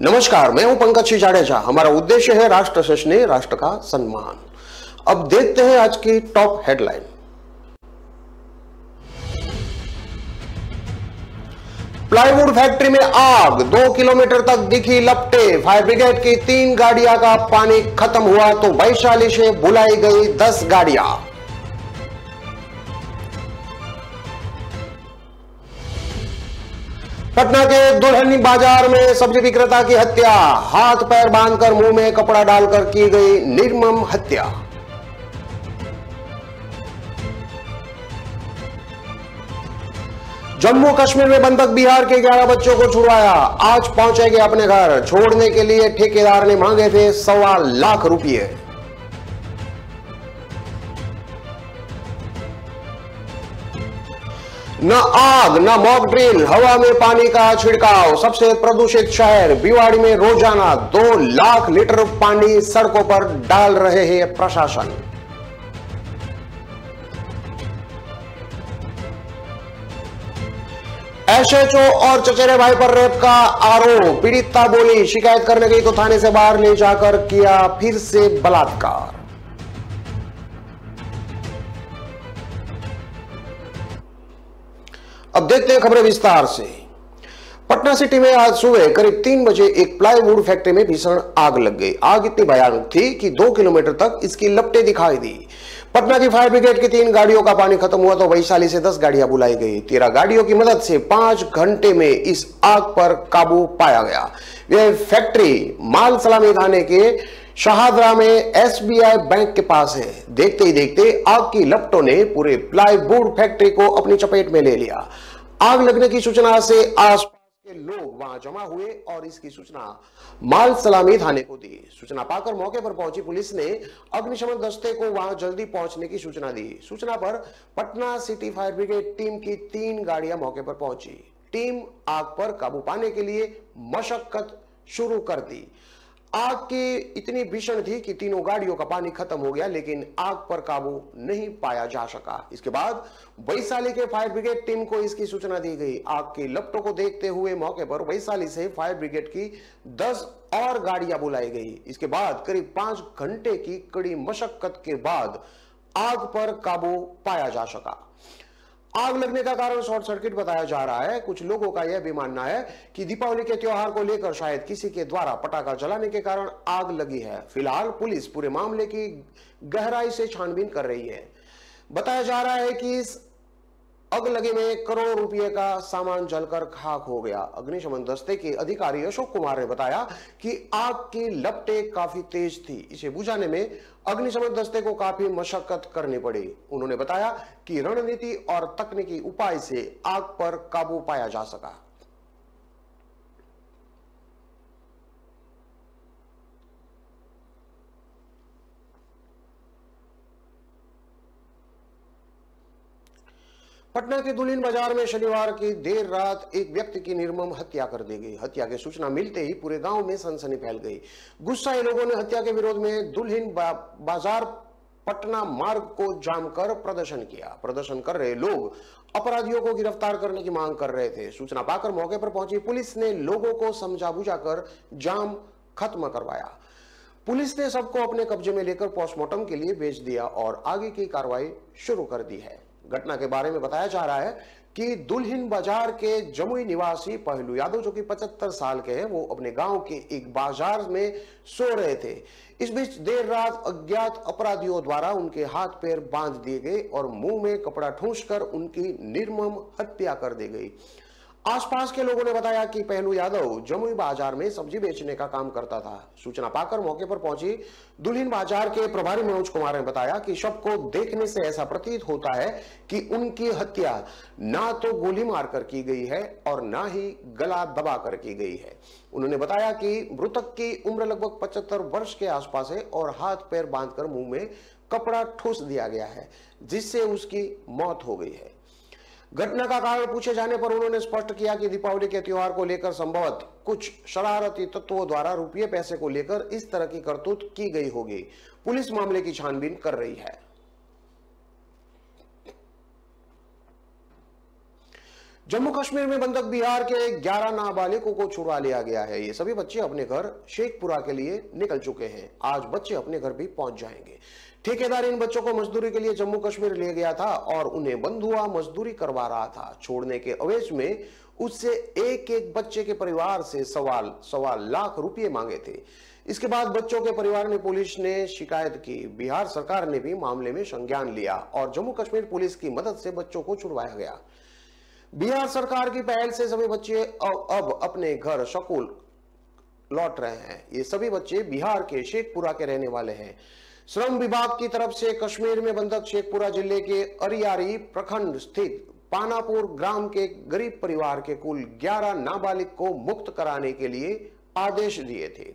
नमस्कार, मैं हूं पंकज सिंह जाडेजा। हमारा उद्देश्य है राष्ट्र से स्नेह, राष्ट्र का सम्मान। अब देखते हैं आज की टॉप हेडलाइन। प्लाईवुड फैक्ट्री में आग, 2 किलोमीटर तक दिखी लपटें। फायर ब्रिगेड की 3 गाड़ियां का पानी खत्म हुआ तो वैशाली से बुलाई गई 10 गाड़ियां। पटना के दुल्हनी बाजार में सब्जी विक्रेता की हत्या, हाथ पैर बांधकर मुंह में कपड़ा डालकर की गई निर्मम हत्या। जम्मू कश्मीर में बंधक बिहार के 11 बच्चों को छुड़वाया, आज पहुंचेंगे अपने घर। छोड़ने के लिए ठेकेदार ने मांगे थे 1.25 लाख रुपए। न आग न मॉक ड्रिल, हवा में पानी का छिड़काव। सबसे प्रदूषित शहर भिवाड़ी में रोजाना 2 लाख लीटर पानी सड़कों पर डाल रहे हैं प्रशासन। एसएचओ और चचेरे भाई पर रेप का आरोप, पीड़िता बोली शिकायत करने गई तो थाने से बाहर ले जाकर किया फिर से बलात्कार। अब देखते हैं खबरें विस्तार से। पटना सिटी में आज सुबह करीब 3 बजे एक प्लाईवुड फैक्ट्री में भीषण आग लग गई। आग इतनी भयानक थी कि 2 किलोमीटर तक इसकी लपटें दिखाई दी। पटना की फायर ब्रिगेड की 3 गाड़ियों का पानी खत्म हुआ तो वैशाली से 10 गाड़ियां बुलाई गई। 13 गाड़ियों की मदद से 5 घंटे में इस आग पर काबू पाया गया। यह फैक्ट्री माल सलामी थाने के शाहदरा में एसबीआई बैंक के पास है। देखते ही देखते आग की लपटों ने पूरे प्लाईवुड फैक्ट्री को अपनी चपेट में ले लिया। आग लगने की सूचना से आसपास के लोग वहां जमा हुए और इसकी सूचना माल सलामी थाने को दी। सूचना पाकर मौके पर पहुंची पुलिस ने अग्निशमन दस्ते को वहां जल्दी पहुंचने की सूचना दी। सूचना पर Patna city fire brigade team की 3 गाड़ियां मौके पर पहुंची। टीम आग पर काबू पाने के लिए मशक्कत शुरू कर दी। आग की इतनी भीषण थी कि तीनों गाड़ियों का पानी खत्म हो गया, लेकिन आग पर काबू नहीं पाया जा सका। इसके बाद वैशाली के फायर ब्रिगेड टीम को इसकी सूचना दी गई। आग की लपटों को देखते हुए मौके पर वैशाली से फायर ब्रिगेड की 10 और गाड़ियां बुलाई गई। इसके बाद करीब 5 घंटे की कड़ी मशक्कत के बाद आग पर काबू पाया जा सका। आग लगने का कारण शॉर्ट सर्किट बताया जा रहा है। कुछ लोगों का यह भी मानना है कि दीपावली के त्योहार को लेकर शायद किसी के द्वारा पटाखा जलाने के कारण आग लगी है। फिलहाल पुलिस पूरे मामले की गहराई से छानबीन कर रही है। बताया जा रहा है कि इस अगलगी में करोड़ों रुपए का सामान जलकर खाक हो गया। अग्निशमन दस्ते के अधिकारी अशोक कुमार ने बताया कि आग की लपटें काफी तेज थी। इसे बुझाने में अग्निशमन दस्ते को काफी मशक्कत करनी पड़ी। उन्होंने बताया कि रणनीति और तकनीकी उपाय से आग पर काबू पाया जा सका। पटना के दुल्हिन बाजार में शनिवार की देर रात एक व्यक्ति की निर्मम हत्या कर दी गई। हत्या की सूचना मिलते ही पूरे गांव में सनसनी फैल गई। गुस्साए लोगों ने हत्या के विरोध में दुल्हिन बाजार पटना मार्ग को जाम कर प्रदर्शन किया। प्रदर्शन कर रहे लोग अपराधियों को गिरफ्तार करने की मांग कर रहे थे। सूचना पाकर मौके पर पहुंची पुलिस ने लोगों को समझा बुझाकर जाम खत्म करवाया। पुलिस ने सबको अपने कब्जे में लेकर पोस्टमार्टम के लिए भेज दिया और आगे की कार्रवाई शुरू कर दी है। घटना के बारे में बताया जा रहा है कि दुल्हिन बाजार के जमुई निवासी पहलू यादव, जो कि 75 साल के हैं, वो अपने गांव के एक बाजार में सो रहे थे। इस बीच देर रात अज्ञात अपराधियों द्वारा उनके हाथ पैर बांध दिए गए और मुंह में कपड़ा ठूंसकर उनकी निर्मम हत्या कर दी गई। आसपास के लोगों ने बताया कि पहलू यादव जमुई बाजार में सब्जी बेचने का काम करता था। सूचना पाकर मौके पर पहुंची दुल्हिन बाजार के प्रभारी मनोज कुमार ने बताया कि शव को देखने से ऐसा प्रतीत होता है कि उनकी हत्या ना तो गोली मारकर की गई है और ना ही गला दबाकर की गई है। उन्होंने बताया कि मृतक की उम्र लगभग 75 वर्ष के आसपास है और हाथ पैर बांधकर मुंह में कपड़ा ठूस दिया गया है, जिससे उसकी मौत हो गई है। घटना का कारण पूछे जाने पर उन्होंने स्पष्ट किया कि दीपावली के त्योहार को लेकर संभवतः कुछ शरारती तत्वों द्वारा रुपये पैसे को लेकर इस तरह की करतूत की गई होगी। पुलिस मामले की छानबीन कर रही है। जम्मू कश्मीर में बंधक बिहार के 11 नाबालिगों को छुड़वा लिया गया है। ये सभी बच्चे अपने घर शेखपुरा के लिए निकल चुके हैं। आज बच्चे अपने घर भी पहुंच जाएंगे। ठेकेदार इन बच्चों को मजदूरी के लिए जम्मू कश्मीर ले गया था और उन्हें बंधुआ मजदूरी करवा रहा था। छोड़ने के अवेज में उससे एक एक बच्चे के परिवार से सवा लाख रुपए मांगे थे। इसके बाद बच्चों के परिवार ने पुलिस ने शिकायत की। बिहार सरकार ने भी मामले में संज्ञान लिया और जम्मू कश्मीर पुलिस की मदद से बच्चों को छुड़वाया गया। बिहार सरकार की पहल से सभी बच्चे अब अपने घर स्कूल लौट रहे हैं। ये सभी बच्चे बिहार के शेखपुरा के रहने वाले हैं। श्रम विभाग की तरफ से कश्मीर में बंधक शेखपुरा जिले के अरियारी प्रखंड स्थित पानापुर ग्राम के गरीब परिवार के कुल 11 नाबालिग को मुक्त कराने के लिए आदेश दिए थे।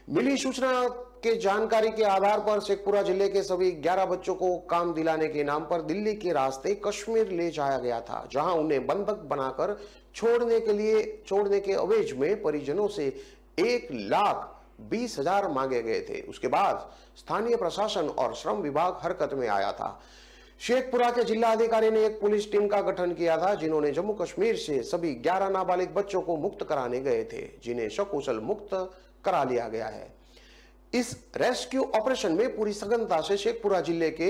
मिली सूचना के जानकारी के आधार पर शेखपुरा जिले के सभी 11 बच्चों को काम दिलाने के नाम पर दिल्ली के रास्ते कश्मीर ले जाया गया था, जहां उन्हें बंधक बनाकर छोड़ने के अवेज में परिजनों से 1,20,000 मांगे गए थे। उसके बाद स्थानीय प्रशासन और श्रम विभाग हरकत में आया था। शेखपुरा के जिला अधिकारी ने एक पुलिस टीम का गठन किया था, जिन्होंने जम्मू कश्मीर से सभी 11 नाबालिग बच्चों को मुक्त कराने गए थे, जिन्हें सकुशल मुक्त करा लिया गया है। इस रेस्क्यू ऑपरेशन में पूरी सघनता से शेखपुरा जिले के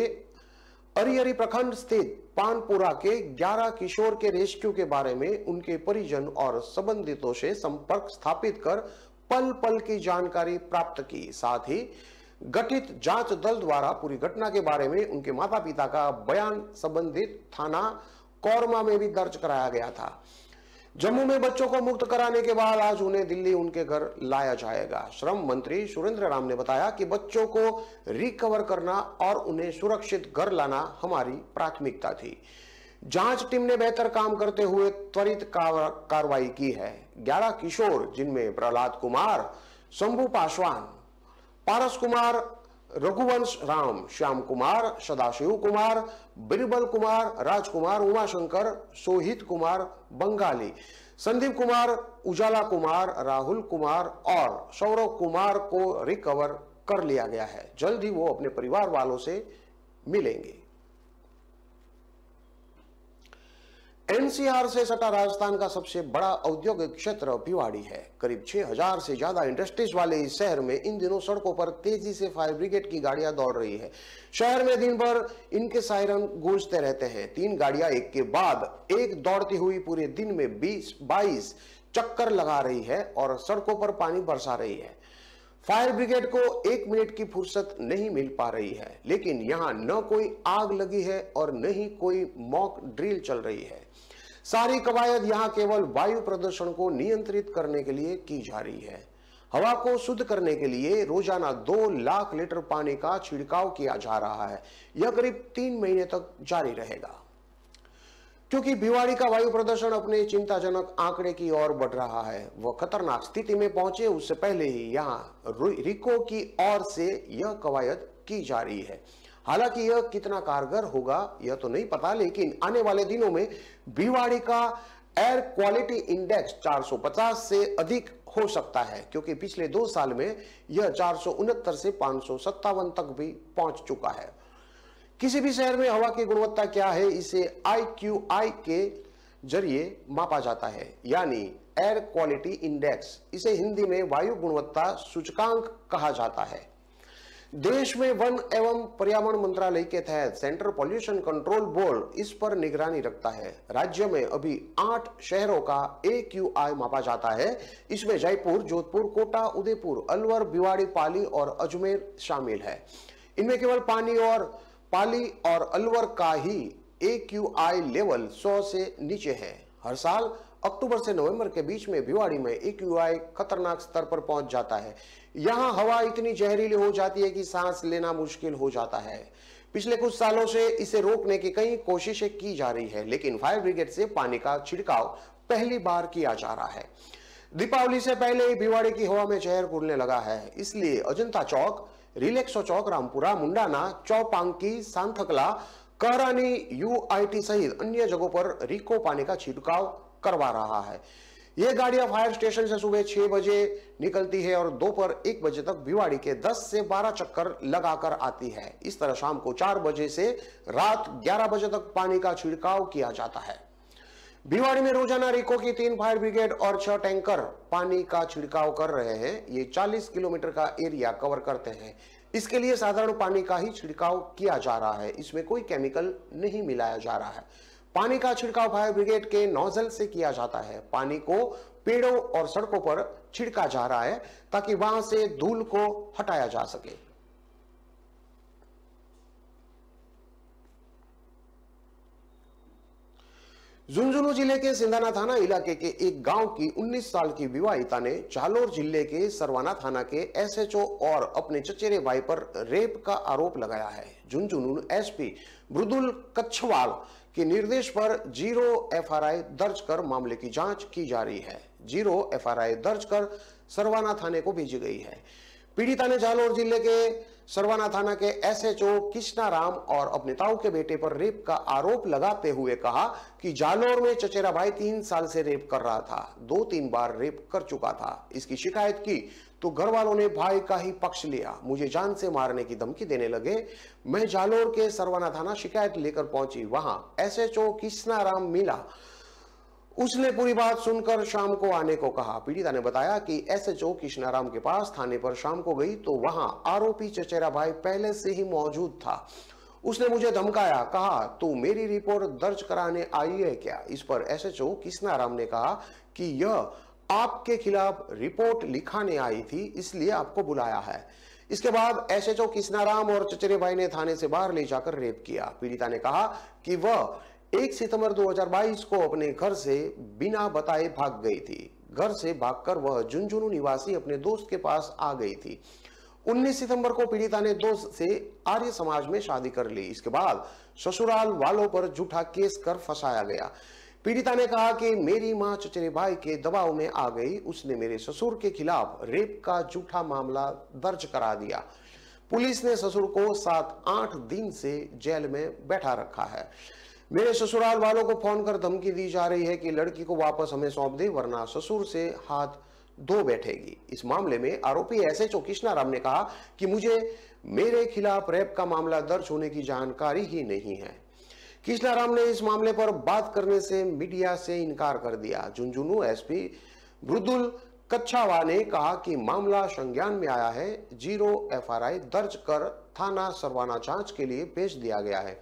अरियरी प्रखंड स्थित पानपुरा के 11 किशोर के रेस्क्यू के बारे में उनके परिजन और संबंधितों से संपर्क स्थापित कर पल पल की जानकारी प्राप्त की। साथ ही गठित जांच दल द्वारा पूरी घटना के बारे में उनके माता पिता का बयान संबंधित थाना कोरमा में भी दर्ज कराया गया था। जम्मू में बच्चों को मुक्त कराने के बाद आज उन्हें दिल्ली उनके घर लाया जाएगा। श्रम मंत्री सुरेंद्र राम ने बताया कि बच्चों को रिकवर करना और उन्हें सुरक्षित घर लाना हमारी प्राथमिकता थी। जांच टीम ने बेहतर काम करते हुए त्वरित कार्रवाई की है। 11 किशोर, जिनमें प्रहलाद कुमार, शंभू पासवान, पारस कुमार, रघुवंश राम, श्याम कुमार, सदाशिव कुमार, बिरबल कुमार, राजकुमार, उमाशंकर, सोहित कुमार बंगाली, संदीप कुमार, उजाला कुमार, राहुल कुमार और सौरभ कुमार को रिकवर कर लिया गया है। जल्द ही वो अपने परिवार वालों से मिलेंगे। एनसीआर से सटा राजस्थान का सबसे बड़ा औद्योगिक क्षेत्र भिवाड़ी है। करीब 6,000 से ज्यादा इंडस्ट्रीज वाले इस शहर में इन दिनों सड़कों पर तेजी से फायर ब्रिगेड की गाड़ियां दौड़ रही है। शहर में दिन भर इनके सायरन गूंजते रहते हैं। 3 गाड़ियां एक के बाद एक दौड़ती हुई पूरे दिन में 20-22 चक्कर लगा रही है और सड़कों पर पानी बरसा रही है। फायर ब्रिगेड को 1 मिनट की फुर्सत नहीं मिल पा रही है, लेकिन यहां न कोई आग लगी है और न ही कोई मॉक ड्रिल चल रही है। सारी कवायद यहां केवल वायु प्रदूषण को नियंत्रित करने के लिए की जा रही है। हवा को शुद्ध करने के लिए रोजाना 2 लाख लीटर पानी का छिड़काव किया जा रहा है। यह करीब 3 महीने तक जारी रहेगा। क्योंकि भिवाड़ी का वायु प्रदूषण अपने चिंताजनक आंकड़े की ओर बढ़ रहा है, वह खतरनाक स्थिति में पहुंचे उससे पहले ही यहां रिको की ओर से यह कवायद की जा रही है। हालांकि यह कितना कारगर होगा यह तो नहीं पता, लेकिन आने वाले दिनों में भिवाड़ी का एयर क्वालिटी इंडेक्स 450 से अधिक हो सकता है, क्योंकि पिछले 2 साल में यह 469 से 557 तक भी पहुंच चुका है। किसी भी शहर में हवा की गुणवत्ता क्या है, इसे IQI के जरिए मापा जाता है, यानी एयर क्वालिटी इंडेक्स। इसे हिंदी में वायु गुणवत्ता सूचकांक कहा जाता है। देश में वन एवं पर्यावरण मंत्रालय के तहत सेंट्रल पॉल्यूशन कंट्रोल बोर्ड इस पर निगरानी रखता है। राज्य में अभी 8 शहरों का AQI मापा जाता है। इसमें जयपुर, जोधपुर, कोटा, उदयपुर, अलवर, भिवाड़ी, पाली और अजमेर शामिल है। इनमें केवल पाली और अलवर का ही AQI लेवल 100 से नीचे है। हर साल अक्टूबर से नवंबर के बीच में भिवाड़ी में AQI खतरनाक स्तर पर पहुंच जाता है। यहां हवा इतनी जहरीली हो जाती है कि सांस लेना मुश्किल हो जाता है। पिछले कुछ सालों से इसे रोकने की कई कोशिशें की जा रही है, लेकिन फायर ब्रिगेड से पानी का छिड़काव पहली बार किया जा रहा है। दीपावली से पहले ही भिवाड़ी की हवा में जहर घुलने लगा है। इसलिए अजंता चौक, रिलैक्सो चौक, रामपुरा, मुंडाना, चौपांकी, सांथकला, कहरानी, UIT सहित अन्य जगहों पर रिको पानी का छिड़काव करवा रहा है। यह गाड़ियां फायर स्टेशन से सुबह 6 बजे निकलती है और दोपहर 1 बजे तक भिवाड़ी के 10 से 12 चक्कर लगाकर आती है। इस तरह शाम को 4 बजे से रात 11 बजे तक पानी का छिड़काव किया जाता है। भिवाड़ी में रोजाना रिको की 3 फायर ब्रिगेड और 6 टैंकर पानी का छिड़काव कर रहे हैं। ये 40 किलोमीटर का एरिया कवर करते हैं। इसके लिए साधारण पानी का ही छिड़काव किया जा रहा है, इसमें कोई केमिकल नहीं मिलाया जा रहा है। पानी का छिड़काव फायर ब्रिगेड के नोजल से किया जाता है। पानी को पेड़ों और सड़कों पर छिड़का जा रहा है ताकि वहां से धूल को हटाया जा सके। झुंझुनू जिले के सिंधाना थाना इलाके के एक गांव की 19 साल की विवाहिता ने जालोर जिले के सरवाना थाना के एसएचओ और अपने चचेरे भाई पर रेप का आरोप लगाया है। झुंझुनू एसपी मृदुल कच्छवाल के निर्देश पर 0 एफआरआई दर्ज कर मामले की जांच की जा रही है। 0 एफआरआई दर्ज कर सरवाना थाने को भेजी गई है। पीड़िता ने जालोर जिले के सरवाना थाना के एसएचओ कृष्णा राम और अपने ताऊ के बेटे पर रेप का आरोप लगाते हुए कहा कि जालोर में चचेरा भाई 3 साल से रेप कर रहा था, 2-3 बार रेप कर चुका था। इसकी शिकायत की तो घर वालों ने भाई का ही पक्ष लिया, मुझे जान से मारने की धमकी देने लगे। मैं जालोर के सरवाना थाना शिकायत लेकर पहुंची। वहां एसएचओ कृष्णा राम मिला, उसने पूरी बात सुनकर शाम को आने को कहा। पीड़िता ने बताया कि एसएचओ कृष्णाराम के पास थाने पर शाम को गई तो वहां आरोपी चचेरा भाई पहले से ही मौजूद था। उसने मुझे धमकाया, कहा तू मेरी रिपोर्ट दर्ज कराने आई है क्या। इस पर एसएचओ कृष्णाराम ने कहा कि यह आपके खिलाफ रिपोर्ट लिखाने आई थी, इसलिए आपको बुलाया है। इसके बाद एसएचओ कृष्णाराम और चचेरे भाई ने थाने से बाहर ले जाकर रेप किया। पीड़िता ने कहा कि वह 1 सितंबर 2022 को अपने घर से बिना बताए भाग गई थी। घर से भागकर वह झुंझुनू निवासी अपने दोस्त के पास आ गई थी। 19 सितंबर को पीड़िता ने दोस्त से आर्य समाज में शादी कर ली। इसके बाद ससुराल वालों पर झूठा केस कर फंसाया गया। पीड़िता ने कहा कि मेरी मां चचेरे भाई के दबाव में आ गई, उसने मेरे ससुर के खिलाफ रेप का झूठा मामला दर्ज करा दिया। पुलिस ने ससुर को 7-8 दिन से जेल में बैठा रखा है। मेरे ससुराल वालों को फोन कर धमकी दी जा रही है कि लड़की को वापस हमें सौंप दे वरना ससुर से हाथ धो बैठेगी। इस मामले में आरोपी एसएचओ कृष्णाराम ने कहा कि मुझे मेरे खिलाफ रेप का मामला दर्ज होने की जानकारी ही नहीं है। कृष्णाराम ने इस मामले पर बात करने से मीडिया से इनकार कर दिया। झुंझुनू एसपी मृदुल कच्छवाल ने कहा कि मामला संज्ञान में आया है, 0 एफआरआई दर्ज कर थाना सरवाना जांच के लिए भेज दिया गया है।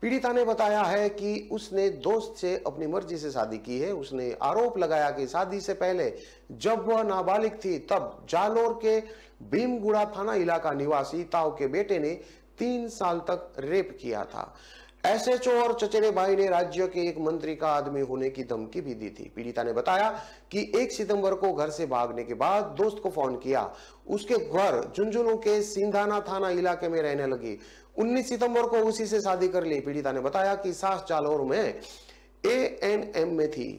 पीड़िता ने बताया है कि उसने दोस्त से अपनी मर्जी से शादी की है। उसने आरोप लगाया कि शादी से पहले जब वह नाबालिग थी तब जालोर के भीमगुड़ा थाना इलाका निवासी ताऊ के बेटे ने 3 साल तक रेप किया था। एसएचओ और चचेरे भाई ने राज्य के एक मंत्री का आदमी होने की धमकी भी दी थी। पीड़िता ने बताया कि 1 सितंबर को घर से भागने के बाद दोस्त को फोन किया। उसके घर झुंझुनू के सिंधाना थाना इलाके में रहने लगी। 19 सितंबर को उसी से शादी कर ली। पीड़िता ने बताया कि सास जालोर में एएनएम में थी।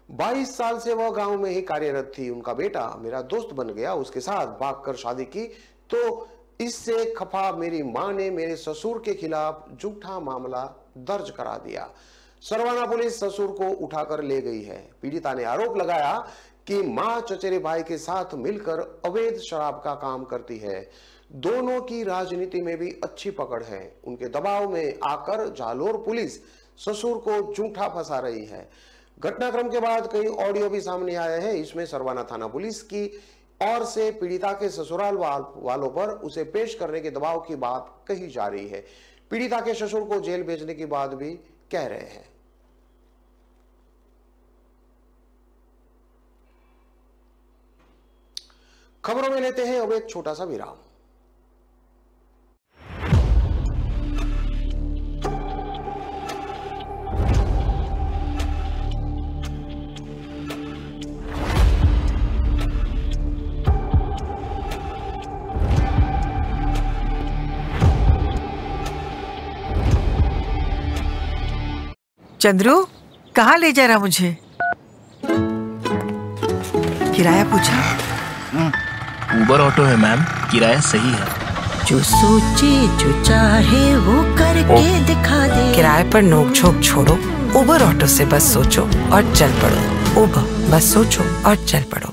22 साल से वह गांव में ही कार्यरत थी। उनका बेटा मेरा दोस्त बन गया, उसके साथ भागकर शादी की तो इससे खफा मेरी मां ने मेरे ससुर के खिलाफ झूठा मामला दर्ज करा दिया। सरवाना पुलिस ससुर को उठाकर ले गई है। पीड़िता ने आरोप लगाया कि मां चचेरे भाई के साथ मिलकर अवैध शराब का काम करती है। दोनों की राजनीति में भी अच्छी पकड़ है। उनके दबाव में आकर जालोर पुलिस ससुर को झूठा फंसा रही है। घटनाक्रम के बाद कई ऑडियो भी सामने आए हैं। इसमें सरवाना थाना पुलिस की और से पीड़िता के ससुराल वालों पर उसे पेश करने के दबाव की बात कही जा रही है। पीड़िता के ससुर को जेल भेजने की बात भी कह रहे हैं। खबरों में लेते हैं अब एक छोटा सा विराम। चंद्रू, कहाँ ले जा रहा मुझे? किराया पूछा? उबर ऑटो है मैम, किराया सही है। जो सोचे जो चाहे वो करके दिखा दे। किराए पर नोक झोंक छोड़ो, उबर ऑटो से बस सोचो और चल पड़ो। उबर, बस सोचो और चल पड़ो।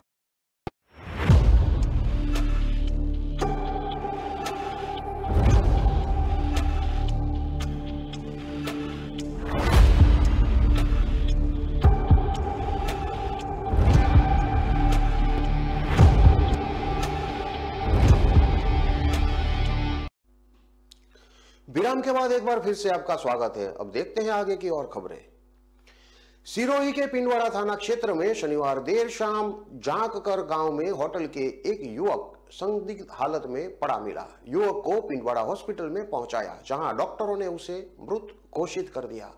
के बाद एक बार फिर से आपका स्वागत है। अब देखते हैं आगे की और खबरें। सिरोही के पिंडवाड़ा थाना क्षेत्र में शनिवार देर शाम जांककर गांव में होटल के एक युवक संदिग्ध हालत में पड़ा मिला। युवक को पिंडवाड़ा हॉस्पिटल में पहुंचाया, जहां डॉक्टरों ने उसे मृत घोषित कर दिया।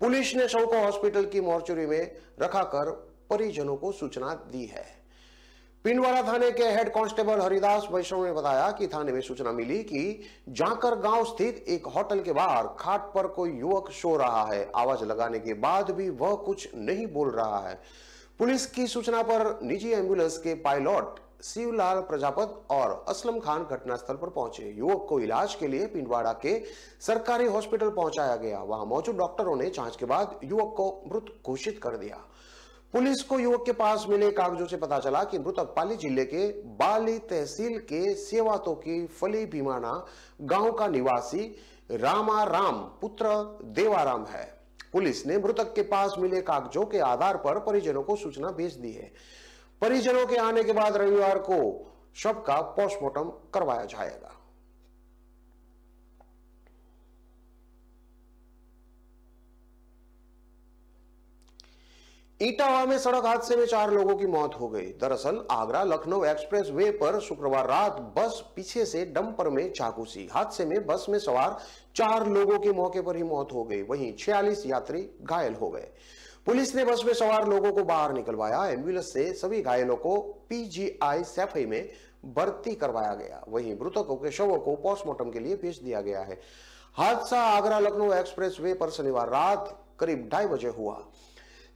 पुलिस ने शव को हॉस्पिटल की मोर्चरी में रखाकर परिजनों को सूचना दी है। पिंडवाड़ा थाने के हेड कांस्टेबल हरिदास वैष्णव ने बताया कि थाने में सूचना मिली कि जांकर गांव स्थित एक होटल के बाहर खाट पर कोई युवक सो रहा है। आवाज लगाने के बाद भी वह कुछ नहीं बोल रहा है। पुलिस की सूचना पर निजी एम्बुलेंस के पायलट शिवलाल प्रजापत और असलम खान घटनास्थल पर पहुंचे। युवक को इलाज के लिए पिंडवाड़ा के सरकारी हॉस्पिटल पहुंचाया गया। वहां मौजूद डॉक्टरों ने जांच के बाद युवक को मृत घोषित कर दिया। पुलिस को युवक के पास मिले कागजों से पता चला कि मृतक पाली जिले के बाली तहसील के सेवातों की फली भीमाना गांव का निवासी रामाराम पुत्र देवाराम है। पुलिस ने मृतक के पास मिले कागजों के आधार पर परिजनों को सूचना भेज दी है। परिजनों के आने के बाद रविवार को शव का पोस्टमार्टम करवाया जाएगा। इटावा में सड़क हादसे में 4 लोगों की मौत हो गई। दरअसल आगरा लखनऊ एक्सप्रेस वे पर शुक्रवार रात बस पीछे से डंपर में जा घुसी। हादसे में बस में सवार 4 लोगों की मौके पर ही मौत हो गई, वहीं 46 यात्री घायल हो गए। पुलिस ने बस में सवार लोगों को बाहर निकलवाया। एम्बुलेंस से सभी घायलों को पीजीआई सैफई में भर्ती करवाया गया। वहीं मृतकों के शवों को पोस्टमार्टम के लिए भेज दिया गया है। हादसा आगरा लखनऊ एक्सप्रेस वे पर शनिवार रात करीब 2:30 बजे हुआ।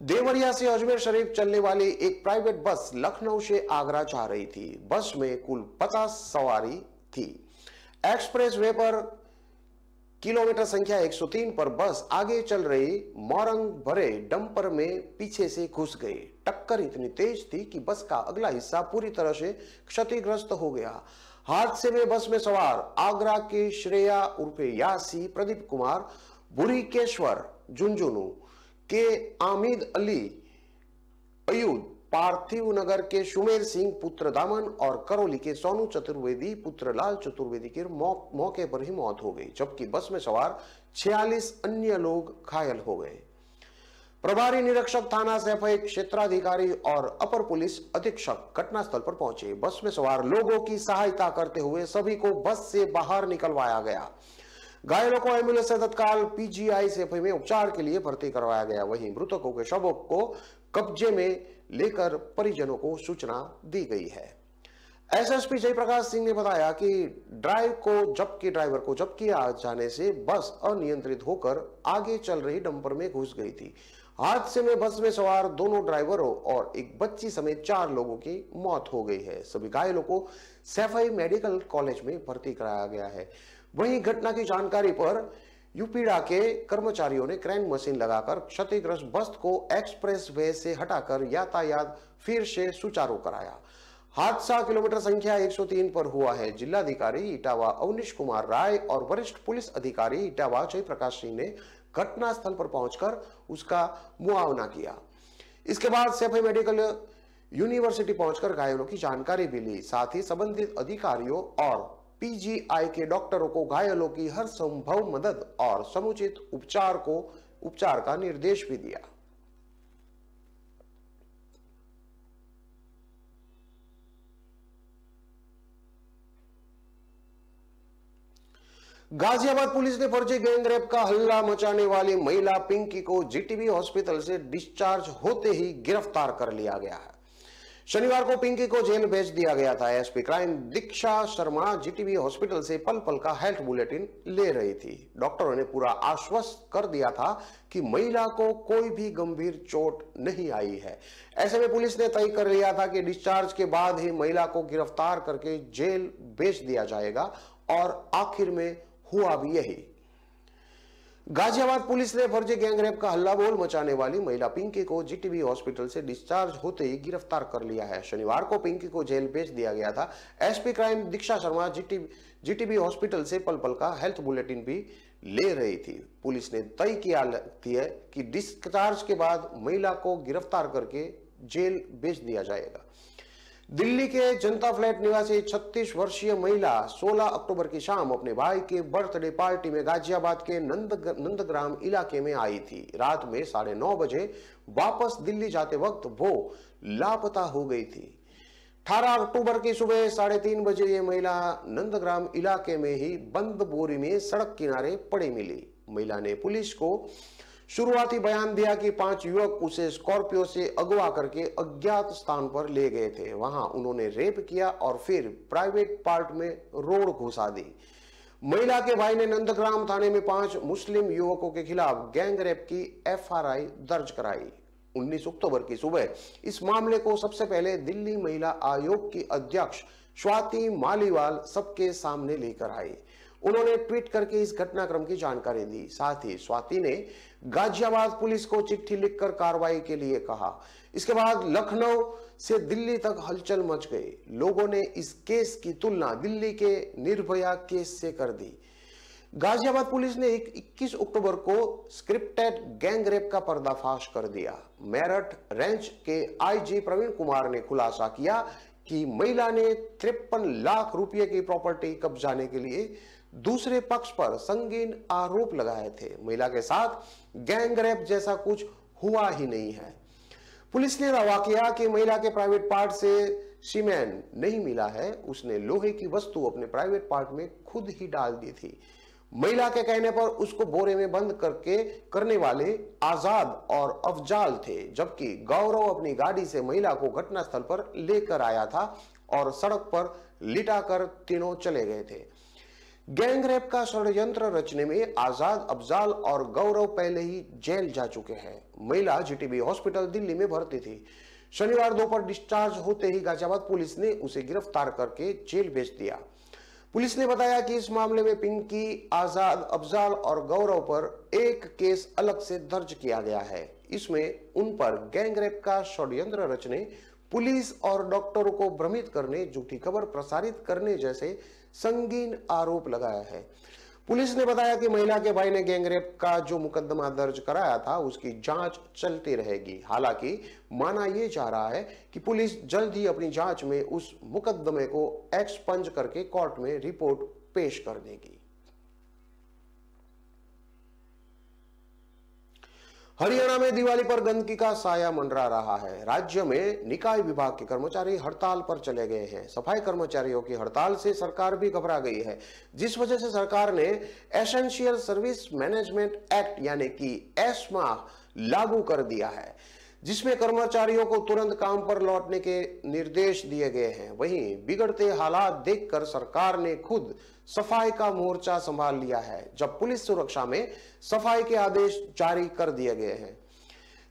देवरिया से अजमेर शरीफ चलने वाली एक प्राइवेट बस लखनऊ से आगरा जा रही थी। बस में कुल 50 सवारी थी। एक्सप्रेस वे पर किलोमीटर संख्या 103 पर बस आगे चल रही मोरंग भरे डंपर में पीछे से घुस गई। टक्कर इतनी तेज थी कि बस का अगला हिस्सा पूरी तरह से क्षतिग्रस्त हो गया। हादसे में बस में सवार आगरा के श्रेया उर्फे यासी, प्रदीप कुमार, बुरीकेश्वर झुंझुनू के आमिद अली अयूब, पार्थिव नगर के सुमेर सिंह पुत्र दामन और करौली के सोनू चतुर्वेदी पुत्र लाल चतुर्वेदी की मौके पर ही मौत हो गई, जबकि बस में सवार 46 अन्य लोग घायल हो गए। प्रभारी निरीक्षक थाना सैफई, क्षेत्राधिकारी और अपर पुलिस अधीक्षक घटनास्थल पर पहुंचे। बस में सवार लोगों की सहायता करते हुए सभी को बस से बाहर निकलवाया गया। घायलों को एम्बुलेंस से तत्काल पीजीआई सैफई में उपचार के लिए भर्ती करवाया गया। वहीं मृतकों के शवों को कब्जे में लेकर परिजनों को सूचना दी गई है। एसएसपी जयप्रकाश सिंह ने बताया कि ड्राइवर को जब्त किया जाने से बस अनियंत्रित होकर आगे चल रही डंपर में घुस गई थी। हादसे में बस में सवार दोनों ड्राइवरों और एक बच्ची समेत 4 लोगों की मौत हो गई है। सभी घायलों को सैफई मेडिकल कॉलेज में भर्ती कराया गया है। वहीं घटना की जानकारी पर यूपीडा के कर्मचारियों ने क्रेन मशीन लगाकर क्षतिग्रस्त बस को एक्सप्रेस वे से हटाकर यातायात फिर से सुचारू कराया। हादसा किलोमीटर संख्या 103 पर हुआ है। जिलाधिकारी इटावा अवनीश कुमार राय और वरिष्ठ पुलिस अधिकारी इटावा जयप्रकाश सिंह ने घटनास्थल पर पहुंचकर उसका मुआवना किया। इसके बाद सैफई मेडिकल यूनिवर्सिटी पहुंचकर घायलों की जानकारी भी ली। साथ ही संबंधित अधिकारियों और पीजीआई के डॉक्टरों को घायलों की हर संभव मदद और समुचित उपचार का निर्देश भी दिया। गाजियाबाद पुलिस ने फर्जी गैंगरेप का हल्ला मचाने वाली महिला पिंकी को जीटीबी हॉस्पिटल से डिस्चार्ज होते ही गिरफ्तार कर लिया गया है। शनिवार को पिंकी को जेल भेज दिया गया था। एसपी क्राइम दीक्षा शर्मा जीटीबी हॉस्पिटल से पल पल का हेल्थ बुलेटिन ले रही थी। डॉक्टरों ने पूरा आश्वस्त कर दिया था कि महिला को कोई भी गंभीर चोट नहीं आई है। ऐसे में पुलिस ने तय कर लिया था कि डिस्चार्ज के बाद ही महिला को गिरफ्तार करके जेल भेज दिया जाएगा और आखिर में हुआ भी यही। गाजियाबाद पुलिस ने फर्जी गैंगरेप का हल्ला बोल मचाने वाली महिला पिंकी को जीटीबी हॉस्पिटल से डिस्चार्ज होते ही गिरफ्तार कर लिया है। शनिवार को पिंकी को जेल भेज दिया गया था। एसपी क्राइम दीक्षा शर्मा जीटीबी हॉस्पिटल से पल पल का हेल्थ बुलेटिन भी ले रही थी। पुलिस ने तय किया है कि डिस्चार्ज के बाद महिला को गिरफ्तार करके जेल भेज दिया जाएगा। दिल्ली के जनता फ्लैट निवासी 36 वर्षीय महिला 16 अक्टूबर की शाम अपने भाई के बर्थडे पार्टी में गाजियाबाद के नंदग्राम इलाके में आई थी। रात में 9:30 बजे वापस दिल्ली जाते वक्त वो लापता हो गई थी। 18 अक्टूबर की सुबह 3:30 बजे ये महिला नंदग्राम इलाके में ही बंद बोरी में सड़क किनारे पड़ी मिली। महिला ने पुलिस को शुरुआती बयान दिया कि 5 युवक उसे स्कॉर्पियो से अगवा करके अज्ञात स्थान पर ले गए थे। वहां उन्होंने रेप किया और फिर प्राइवेट पार्ट में रोड घुसा दी। महिला के भाई ने नंदग्राम थाने में 5 मुस्लिम युवकों के खिलाफ गैंग रेप की FRI दर्ज कराई। 19 अक्टूबर की सुबह इस मामले को सबसे पहले दिल्ली महिला आयोग की अध्यक्ष स्वाति मालीवाल सबके सामने लेकर आई। उन्होंने ट्वीट करके इस घटनाक्रम की जानकारी दी। साथ ही स्वाति ने गाजियाबाद पुलिस को चिट्ठी लिखकर कार्रवाई के लिए कहा। इसके बाद लखनऊ से दिल्ली तक हलचल मच गई। लोगों ने इस केस की तुलना दिल्ली के निर्भया केस से कर दी। गाजियाबाद पुलिस ने 21 अक्टूबर को स्क्रिप्टेड गैंग रेप का पर्दाफाश कर दिया। मेरठ रेंज के IG प्रवीण कुमार ने खुलासा किया कि महिला ने 53 लाख रुपए की प्रॉपर्टी कब्जाने के लिए दूसरे पक्ष पर संगीन आरोप लगाए थे। महिला के साथ गैंग रेप जैसा कुछ हुआ ही नहीं है। पुलिस ने दावा किया कि महिला के प्राइवेट पार्ट से सीमेन नहीं मिला है। उसने लोहे की वस्तु अपने प्राइवेट पार्ट में खुद ही डाल दी थी। महिला के कहने पर उसको बोरे में बंद करने वाले आजाद और अफजाल थे, जबकि गौरव अपनी गाड़ी से महिला को घटनास्थल पर लेकर आया था और सड़क पर लिटाकर तीनों चले गए थे। गैंग रेप का षड्यंत्र रचने में आजाद, अफजाल और गौरव पहले ही जेल जा चुके हैं। महिला GTB हॉस्पिटल दिल्ली में भर्ती थी। शनिवार दोपहर डिस्चार्ज होते ही गाजियाबाद पुलिस ने उसे गिरफ्तार करके जेल भेज दिया। पुलिस ने बताया कि इस मामले में पिंकी, आजाद, अफजाल और गौरव पर एक केस अलग से दर्ज किया गया है। इसमें उन पर गैंग रेप का षड्यंत्र रचने, पुलिस और डॉक्टरों को भ्रमित करने, झूठी खबर प्रसारित करने जैसे संगीन आरोप लगाया है। पुलिस ने बताया कि महिला के भाई ने गैंग रेप का जो मुकदमा दर्ज कराया था उसकी जांच चलती रहेगी। हालांकि माना यह जा रहा है कि पुलिस जल्द ही अपनी जांच में उस मुकदमे को एक्सपंज करके कोर्ट में रिपोर्ट पेश कर देगी। हरियाणा में दिवाली पर गंदगी का साया मंडरा रहा है। राज्य में निकाय विभाग के कर्मचारी हड़ताल पर चले गए हैं। सफाई कर्मचारियों की हड़ताल से सरकार भी घबरा गई है, जिस वजह से सरकार ने एसेंशियल सर्विस मैनेजमेंट एक्ट यानी कि एस्मा लागू कर दिया है, जिसमें कर्मचारियों को तुरंत काम पर लौटने के निर्देश दिए गए हैं। वहीं बिगड़ते हालात देखकर सरकार ने खुद सफाई का मोर्चा संभाल लिया है, जब पुलिस सुरक्षा में सफाई के आदेश जारी कर दिए गए हैं।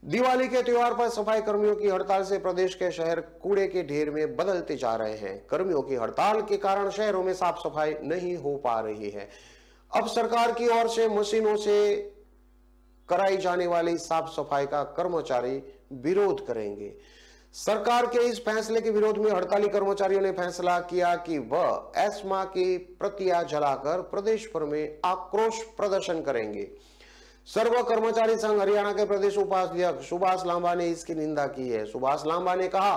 दिवाली के त्योहार पर सफाई कर्मियों की हड़ताल से प्रदेश के शहर कूड़े के ढेर में बदलते जा रहे हैं। कर्मियों की हड़ताल के कारण शहरों में साफ सफाई नहीं हो पा रही है। अब सरकार की ओर से मशीनों से कराई जाने वाली साफ सफाई का कर्मचारी विरोध करेंगे। सरकार के इस फैसले के विरोध में हड़ताली कर्मचारियों ने फैसला किया कि वह एस्मा की प्रतियां जलाकर प्रदेश भर में आक्रोश प्रदर्शन करेंगे। सर्व कर्मचारी संघ हरियाणा के प्रदेश उपाध्यक्ष सुभाष लांबा ने इसकी निंदा की है। सुभाष लांबा ने कहा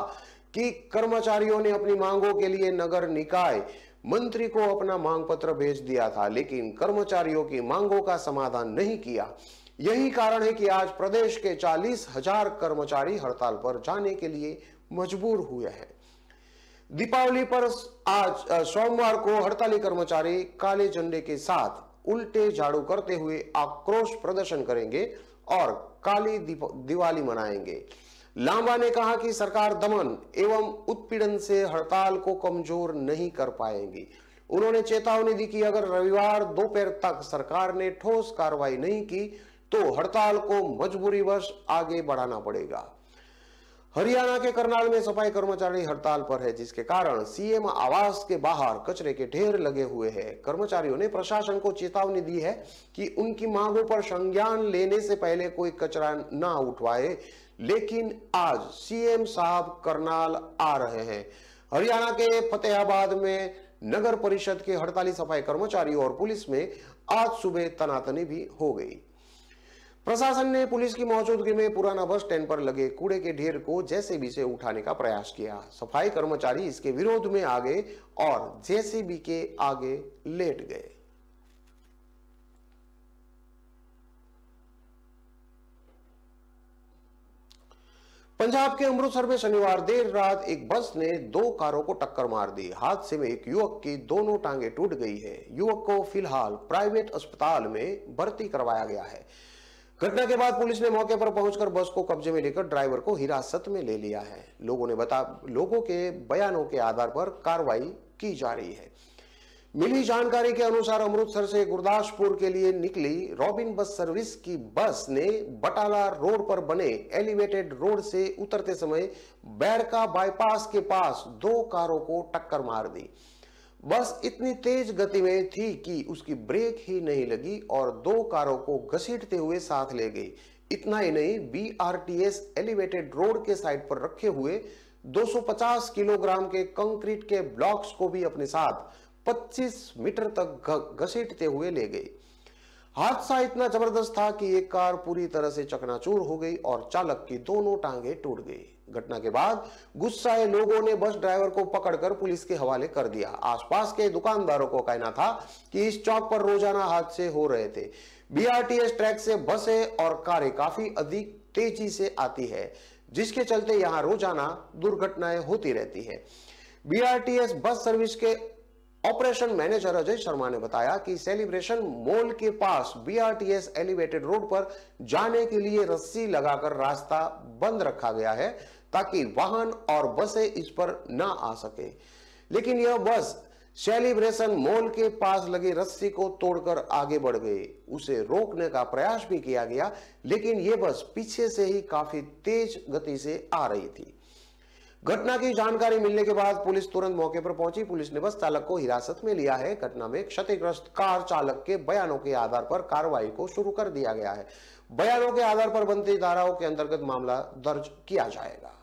कि कर्मचारियों ने अपनी मांगों के लिए नगर निकाय मंत्री को अपना मांग पत्र भेज दिया था, लेकिन कर्मचारियों की मांगों का समाधान नहीं किया। यही कारण है कि आज प्रदेश के 40,000 कर्मचारी हड़ताल पर जाने के लिए मजबूर हुए हैं। दीपावली पर आज सोमवार को हड़ताली कर्मचारी काले झंडे के साथ उल्टे झाड़ू करते हुए आक्रोश प्रदर्शन करेंगे और काली दिवाली मनाएंगे। लांबा ने कहा कि सरकार दमन एवं उत्पीड़न से हड़ताल को कमजोर नहीं कर पाएगी। उन्होंने चेतावनी दी कि अगर रविवार दोपहर तक सरकार ने ठोस कार्रवाई नहीं की तो हड़ताल को मजबूरीवश आगे बढ़ाना पड़ेगा। हरियाणा के करनाल में सफाई कर्मचारी हड़ताल पर है, जिसके कारण सीएम आवास के बाहर कचरे के ढेर लगे हुए हैं। कर्मचारियों ने प्रशासन को चेतावनी दी है कि उनकी मांगों पर संज्ञान लेने से पहले कोई कचरा ना उठवाए, लेकिन आज सीएम साहब करनाल आ रहे हैं। हरियाणा के फतेहाबाद में नगर परिषद के हड़ताली सफाई कर्मचारियों और पुलिस में आज सुबह तनातनी भी हो गई। प्रशासन ने पुलिस की मौजूदगी में पुराना बस स्टैंड पर लगे कूड़े के ढेर को जेसीबी से उठाने का प्रयास किया। सफाई कर्मचारी इसके विरोध में आ गए और जेसीबी के आगे लेट गए। पंजाब के अमृतसर में शनिवार देर रात एक बस ने 2 कारों को टक्कर मार दी। हादसे में एक युवक की दोनों टांगें टूट गई है। युवक को फिलहाल प्राइवेट अस्पताल में भर्ती करवाया गया है। घटना के बाद पुलिस ने मौके पर पहुंचकर बस को कब्जे में लेकर ड्राइवर को हिरासत में ले लिया है। लोगों के बयानों के आधार पर कार्रवाई की जा रही है। मिली जानकारी के अनुसार अमृतसर से गुरदासपुर के लिए निकली रॉबिन बस सर्विस की बस ने बटाला रोड पर बने एलिवेटेड रोड से उतरते समय बैरका बाईपास के पास 2 कारों को टक्कर मार दी। बस इतनी तेज गति में थी कि उसकी ब्रेक ही नहीं लगी और 2 कारों को घसीटते हुए साथ ले गई। इतना ही नहीं, बीआरटीएस एलिवेटेड रोड के साइड पर रखे हुए 250 किलोग्राम के कंक्रीट के ब्लॉक्स को भी अपने साथ 25 मीटर तक घसीटते हुए ले गई। हादसा इतना जबरदस्त था कि एक कार पूरी तरह से चकनाचूर हो गई और चालक की दोनों टांगें टूट गई। घटना के बाद गुस्साए लोगों ने बस ड्राइवर को पकड़कर पुलिस के हवाले कर दिया। आसपास के दुकानदारों को कहना था कि इस चौक पर रोजाना हादसे हो रहे थे। बीआरटीएस ट्रैक से बसें और कारें काफी अधिक तेजी से आती है, जिसके चलते यहां रोजाना दुर्घटनाएं होती रहती है। बीआरटीएस बस सर्विस के ऑपरेशन मैनेजर अजय शर्मा ने बताया कि सेलिब्रेशन मॉल के पास बीआरटीएस एलिवेटेड रोड पर जाने के लिए रस्सी लगाकर रास्ता बंद रखा गया है ताकि वाहन और बसें इस पर न आ सके। लेकिन यह बस सेलिब्रेशन मॉल के पास लगी रस्सी को तोड़कर आगे बढ़ गई। उसे रोकने का प्रयास भी किया गया, लेकिन यह बस पीछे से ही काफी तेज गति से आ रही थी। घटना की जानकारी मिलने के बाद पुलिस तुरंत मौके पर पहुंची। पुलिस ने बस चालक को हिरासत में लिया है। घटना में क्षतिग्रस्त कार चालक के बयानों के आधार पर कार्रवाई को शुरू कर दिया गया है। बयानों के आधार पर बनती धाराओं के अंतर्गत मामला दर्ज किया जाएगा।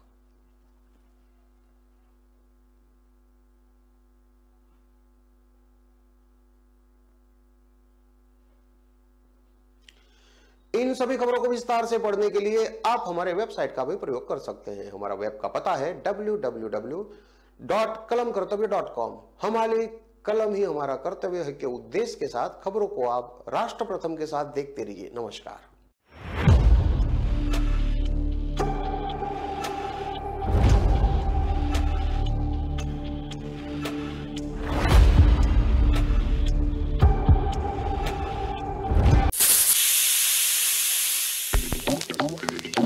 इन सभी खबरों को विस्तार से पढ़ने के लिए आप हमारे वेबसाइट का भी प्रयोग कर सकते हैं। हमारा वेब का पता है www.kalamkartavya.com। हमारी कलम ही हमारा कर्तव्य है के उद्देश्य के साथ खबरों को आप राष्ट्र प्रथम के साथ देखते रहिए। नमस्कार।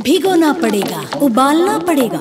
भिगोना पड़ेगा, उबालना पड़ेगा,